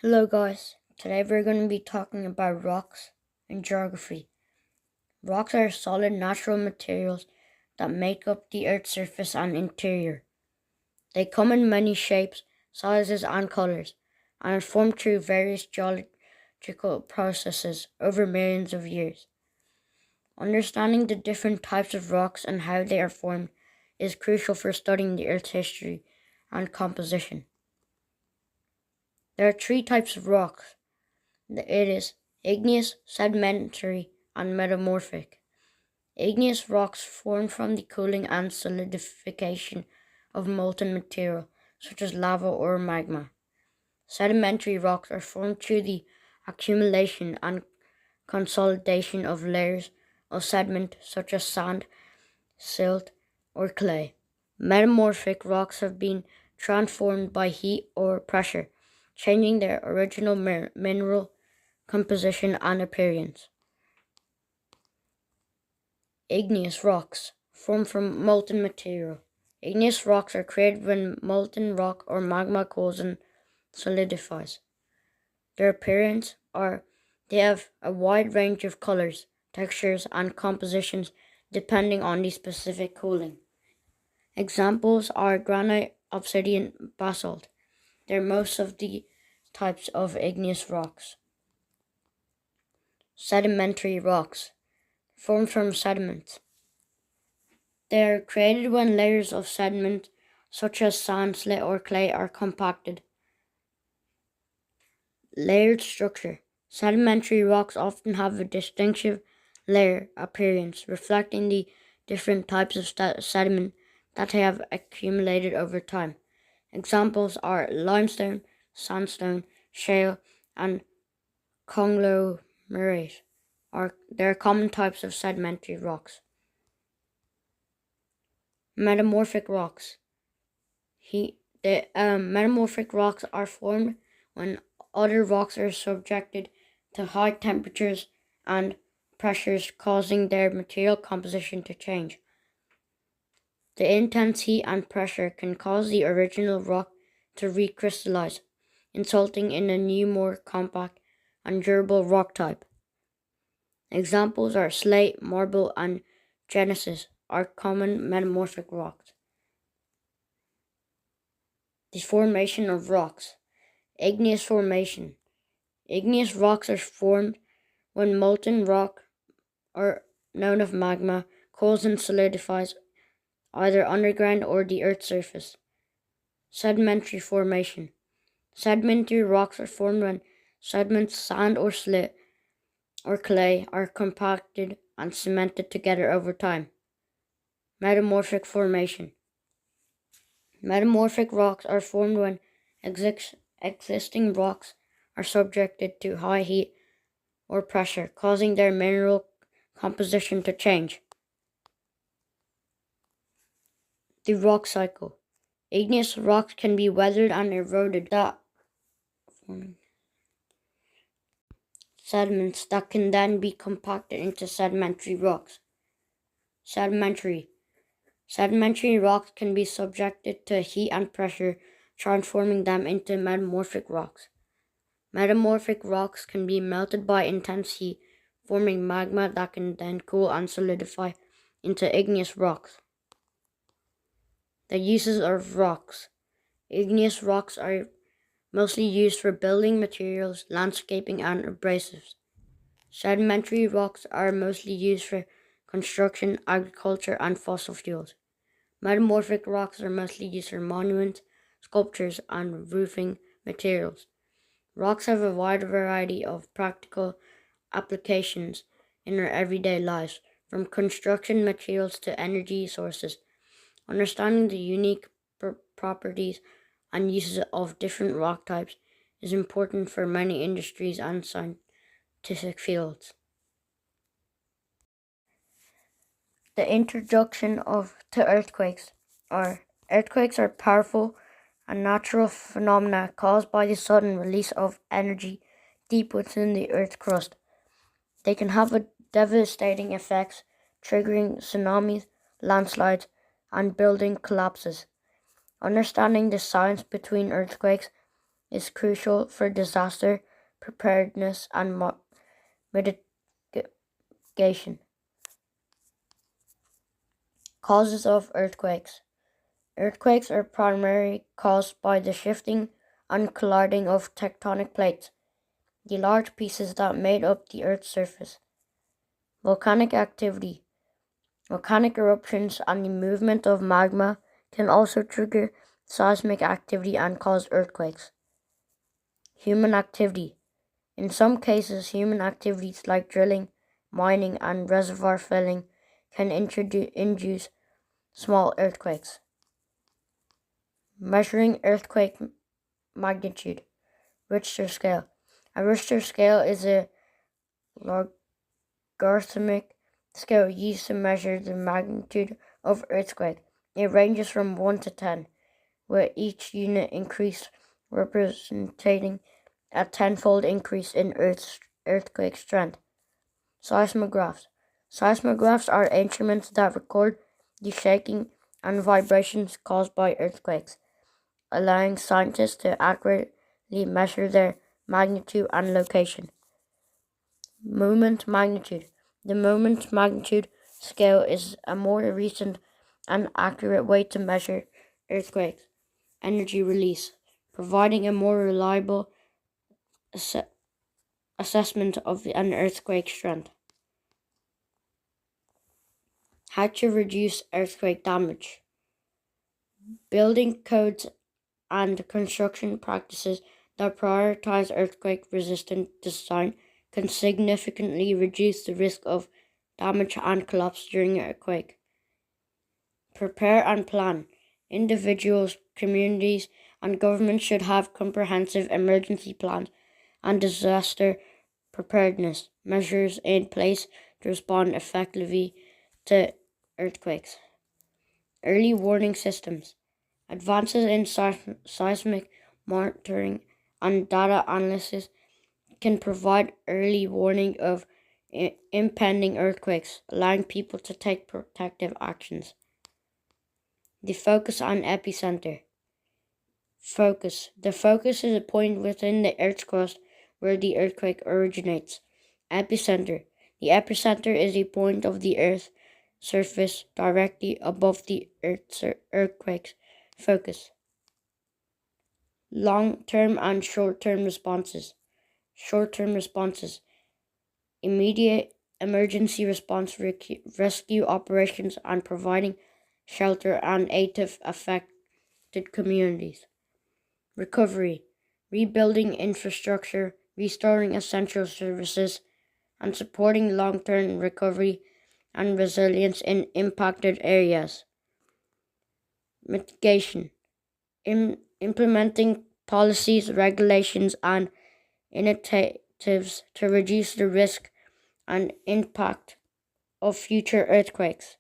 Hello guys, today we're going to be talking about rocks and geography. Rocks are solid natural materials that make up the Earth's surface and interior. They come in many shapes, sizes and colors and are formed through various geological processes over millions of years. Understanding the different types of rocks and how they are formed is crucial for studying the Earth's history and composition. There are three types of rocks. It is igneous, sedimentary, and metamorphic. Igneous rocks form from the cooling and solidification of molten material, such as lava or magma. Sedimentary rocks are formed through the accumulation and consolidation of layers of sediment, such as sand, silt, or clay. Metamorphic rocks have been transformed by heat or pressure, changing their original mineral composition and appearance. Igneous rocks form from molten material. Igneous rocks are created when molten rock or magma cools and solidifies. Their appearance are they have a wide range of colors, textures, and compositions depending on the specific cooling. Examples are granite, obsidian, basalt. They're most of the types of igneous rocks. Sedimentary rocks formed from sediment. They are created when layers of sediment, such as sand, silt, or clay, are compacted. Layered structure. Sedimentary rocks often have a distinctive layer appearance, reflecting the different types of sediment that they have accumulated over time. Examples are limestone, sandstone, shale, and conglomerate. They are common types of sedimentary rocks. Metamorphic rocks. Metamorphic rocks are formed when other rocks are subjected to high temperatures and pressures, causing their material composition to change. The intense heat and pressure can cause the original rock to recrystallize, resulting in a new, more compact and durable rock type. Examples are slate, marble, and gneisses are common metamorphic rocks. The formation of rocks. Igneous formation. Igneous rocks are formed when molten rock, or known as magma, cools and solidifies either underground or the Earth's surface. Sedimentary formation. Sedimentary rocks are formed when sediments, sand or silt, or clay are compacted and cemented together over time. Metamorphic formation. Metamorphic rocks are formed when existing rocks are subjected to high heat or pressure, causing their mineral composition to change. The rock cycle. Igneous rocks can be weathered and eroded, forming sediments that can then be compacted into sedimentary rocks. Sedimentary rocks can be subjected to heat and pressure, transforming them into metamorphic rocks. Metamorphic rocks can be melted by intense heat, forming magma that can then cool and solidify into igneous rocks. The uses of rocks. Igneous rocks are mostly used for building materials, landscaping, and abrasives. Sedimentary rocks are mostly used for construction, agriculture, and fossil fuels. Metamorphic rocks are mostly used for monuments, sculptures, and roofing materials. Rocks have a wide variety of practical applications in our everyday lives, from construction materials to energy sources. Understanding the unique properties and uses of different rock types is important for many industries and scientific fields. The introduction to earthquakes. Earthquakes are powerful and natural phenomena caused by the sudden release of energy deep within the Earth's crust. They can have devastating effects, triggering tsunamis, landslides, and building collapses. Understanding the science between earthquakes is crucial for disaster preparedness and mitigation. Causes of earthquakes. Earthquakes are primarily caused by the shifting and colliding of tectonic plates, the large pieces that made up the Earth's surface. Volcanic activity. Volcanic eruptions and the movement of magma can also trigger seismic activity and cause earthquakes. Human activity. In some cases, human activities like drilling, mining, and reservoir filling can induce small earthquakes. Measuring earthquake magnitude. Richter scale. A Richter scale is a logarithmic scale used to measure the magnitude of earthquake. It ranges from 1 to 10, with each unit increase representing a tenfold increase in Earth's earthquake strength. Seismographs. Seismographs are instruments that record the shaking and vibrations caused by earthquakes, allowing scientists to accurately measure their magnitude and location. Moment magnitude. The moment magnitude scale is a more recent and accurate way to measure earthquake energy release, providing a more reliable assessment of an earthquake strength. How to reduce earthquake damage. Building codes and construction practices that prioritize earthquake-resistant design can significantly reduce the risk of damage and collapse during an earthquake. Prepare and plan. Individuals, communities, and governments should have comprehensive emergency plans and disaster preparedness measures in place to respond effectively to earthquakes. Early warning systems. Advances in seismic monitoring and data analysis can provide early warning of impending earthquakes, allowing people to take protective actions. The focus on epicenter. Focus. The focus is a point within the Earth's crust where the earthquake originates. Epicenter. The epicenter is a point of the Earth's surface directly above the Earth's earthquake's focus. Long-term and short-term responses. Short-term responses. Immediate emergency response, rescue operations, and providing shelter and aid to affected communities. Recovery. Rebuilding infrastructure, restoring essential services, and supporting long-term recovery and resilience in impacted areas. Mitigation. Implementing policies, regulations, and initiatives to reduce the risk and impact of future earthquakes.